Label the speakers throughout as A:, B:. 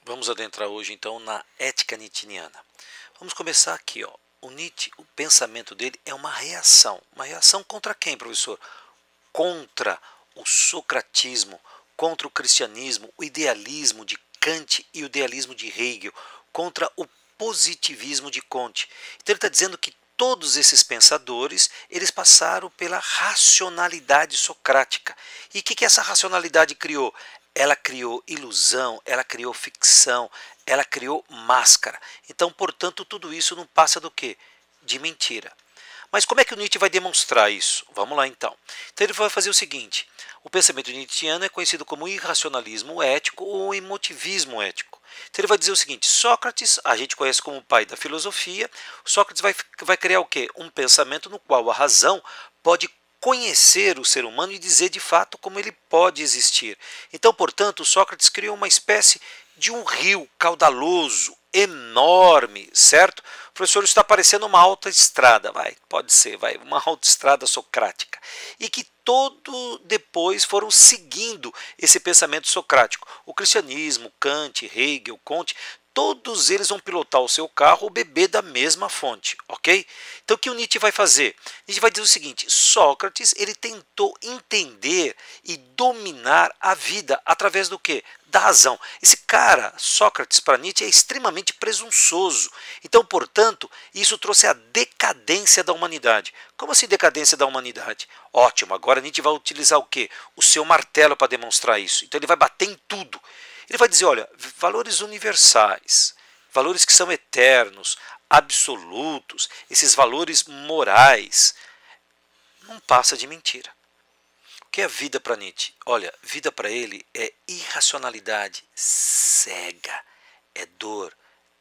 A: Vamos adentrar hoje então na ética nietzschiana. Vamos começar aqui, ó. O Nietzsche, o pensamento dele é uma reação. Uma reação contra quem, professor? Contra o socratismo, contra o cristianismo, o idealismo de Kant e o idealismo de Hegel, contra o positivismo de Comte. Então ele está dizendo que todos esses pensadores, eles passaram pela racionalidade socrática. E o que essa racionalidade criou? Ela criou ilusão, ela criou ficção, ela criou máscara. Então, portanto, tudo isso não passa do quê? De mentira. Mas como é que o Nietzsche vai demonstrar isso? Vamos lá então. Então ele vai fazer o seguinte: o pensamento nietzschiano é conhecido como irracionalismo ético ou emotivismo ético. Então ele vai dizer o seguinte: Sócrates, a gente conhece como o pai da filosofia, Sócrates vai criar o quê? Um pensamento no qual a razão pode conhecer o ser humano e dizer de fato como ele pode existir. Então, portanto, Sócrates criou uma espécie de um rio caudaloso, enorme, certo? Professor, isso está parecendo uma autoestrada, pode ser, uma autoestrada socrática. E que todo depois foram seguindo esse pensamento socrático. O cristianismo, Kant, Hegel, Comte, todos eles vão pilotar o seu carro ou beber da mesma fonte, ok? Então o que o Nietzsche vai fazer? Nietzsche vai dizer o seguinte: Sócrates ele tentou entender e dominar a vida através do quê? Da razão. Esse cara, Sócrates, para Nietzsche é extremamente presunçoso. Então, portanto, isso trouxe a decadência da humanidade. Como assim decadência da humanidade? Ótimo, agora Nietzsche vai utilizar o quê? O seu martelo para demonstrar isso. Então ele vai bater em tudo. Ele vai dizer, olha, valores universais, valores que são eternos, absolutos, esses valores morais, não passa de mentira. O que é vida para Nietzsche? Olha, vida para ele é irracionalidade cega, é dor,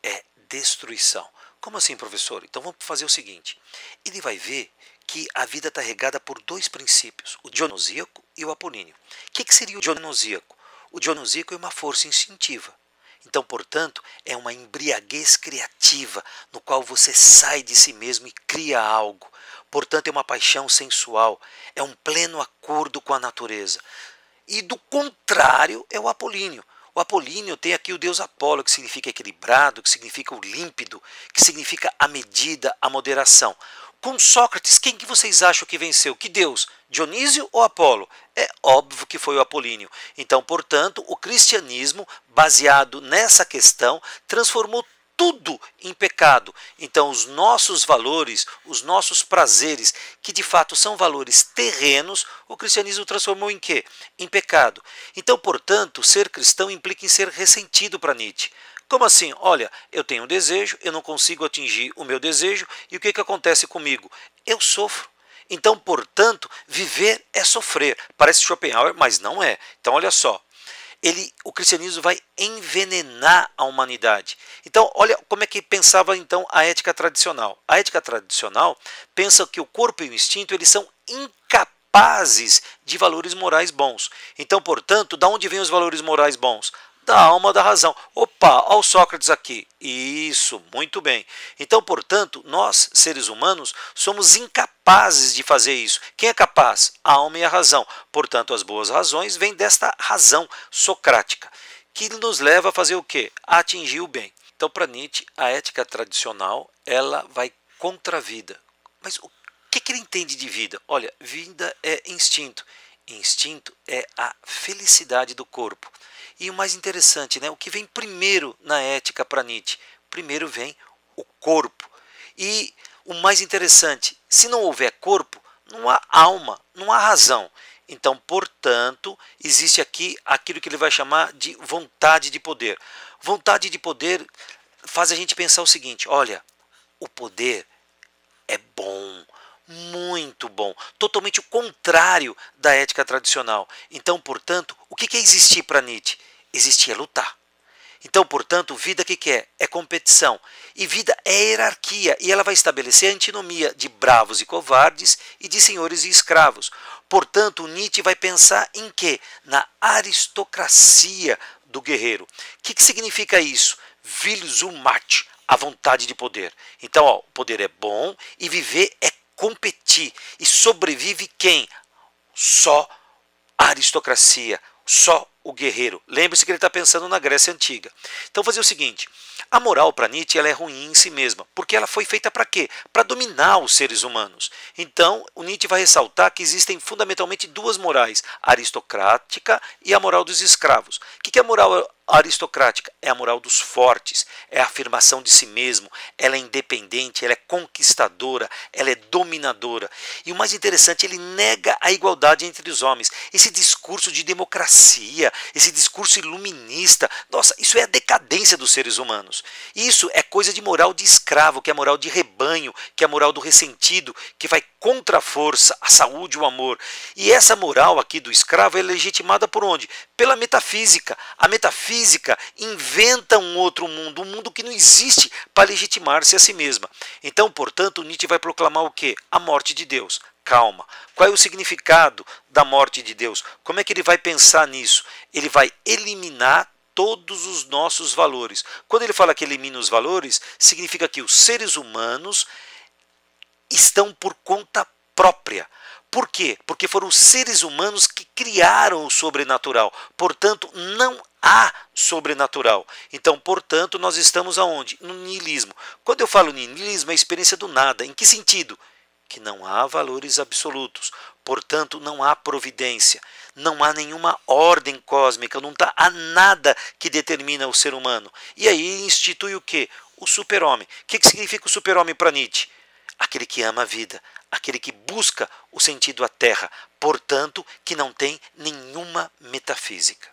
A: é destruição. Como assim, professor? Então vamos fazer o seguinte: ele vai ver que a vida está regada por dois princípios, o dionisíaco e o apolíneo. O que seria o dionisíaco? O dionisíaco é uma força instintiva. Então, portanto, é uma embriaguez criativa, no qual você sai de si mesmo e cria algo. Portanto, é uma paixão sensual, é um pleno acordo com a natureza. E do contrário é o apolíneo. O apolíneo tem aqui o deus Apolo, que significa equilibrado, que significa o límpido, que significa a medida, a moderação. Com Sócrates, quem que vocês acham que venceu? Que deus? Dionísio ou Apolo? É óbvio que foi o apolíneo. Então, portanto, o cristianismo, baseado nessa questão, transformou tudo em pecado. Então, os nossos valores, os nossos prazeres, que de fato são valores terrenos, o cristianismo transformou em quê? Em pecado. Então, portanto, ser cristão implica em ser ressentido para Nietzsche. Como assim? Olha, eu tenho um desejo, eu não consigo atingir o meu desejo, e o que acontece comigo? Eu sofro. Então, portanto, viver é sofrer. Parece Schopenhauer, mas não é. Então, olha só. O cristianismo vai envenenar a humanidade. Então, olha como é que pensava então a ética tradicional. A ética tradicional pensa que o corpo e o instinto eles são incapazes de valores morais bons. Então, portanto, da onde vêm os valores morais bons? Da alma, da razão. Opa, olha o Sócrates aqui. Isso, muito bem. Então, portanto, nós, seres humanos, somos incapazes de fazer isso. Quem é capaz? A alma e a razão. Portanto, as boas razões vêm desta razão socrática, que nos leva a fazer o quê? A atingir o bem. Então, para Nietzsche, a ética tradicional, ela vai contra a vida. Mas o que ele entende de vida? Olha, vida é instinto. Instinto é a felicidade do corpo. E o mais interessante, né? O que vem primeiro na ética para Nietzsche? Primeiro vem o corpo. E o mais interessante, se não houver corpo, não há alma, não há razão. Então, portanto, existe aqui aquilo que ele vai chamar de vontade de poder. Vontade de poder faz a gente pensar o seguinte: olha, o poder é bom, muito bom, totalmente o contrário da ética tradicional. Então, portanto, o que é existir para Nietzsche? Existir é lutar. Então, portanto, vida o que é? É competição. E vida é hierarquia, e ela vai estabelecer a antinomia de bravos e covardes e de senhores e escravos. Portanto, Nietzsche vai pensar em quê? Na aristocracia do guerreiro. O que significa isso? Wilsumart, a vontade de poder. Então, ó, o poder é bom e viver é competir. E sobrevive quem? Só a aristocracia, só o guerreiro. Lembre-se que ele está pensando na Grécia Antiga. Então, fazer o seguinte, a moral para Nietzsche ela é ruim em si mesma, porque ela foi feita para quê? Para dominar os seres humanos. Então, o Nietzsche vai ressaltar que existem fundamentalmente duas morais, a aristocrática e a moral dos escravos. O que é a moral aristocrática? É a moral dos fortes, é a afirmação de si mesmo, ela é independente, ela é conquistadora, ela é dominadora. E o mais interessante, ele nega a igualdade entre os homens. Esse discurso de democracia, esse discurso iluminista, nossa, isso é a decadência dos seres humanos. Isso é coisa de moral de escravo, que é a moral de rebanho, que é a moral do ressentido, que vai contra a força, a saúde, o amor. E essa moral aqui do escravo é legitimada por onde? Pela metafísica. A metafísica inventa um outro mundo, um mundo que não existe para legitimar-se a si mesma. Então, portanto, Nietzsche vai proclamar o quê? A morte de Deus. Calma. Qual é o significado da morte de Deus? Como é que ele vai pensar nisso? Ele vai eliminar todos os nossos valores. Quando ele fala que elimina os valores, significa que os seres humanos estão por conta própria. Por quê? Porque foram os seres humanos que criaram o sobrenatural. Portanto, não há sobrenatural. Então, portanto, nós estamos aonde? No niilismo. Quando eu falo niilismo, é a experiência do nada. Em que sentido? Que não há valores absolutos. Portanto, não há providência. Não há nenhuma ordem cósmica. Não há nada que determina o ser humano. E aí institui o quê? O super-homem. O que significa o super-homem para Nietzsche? Aquele que ama a vida, aquele que busca o sentido à terra, portanto, que não tem nenhuma metafísica.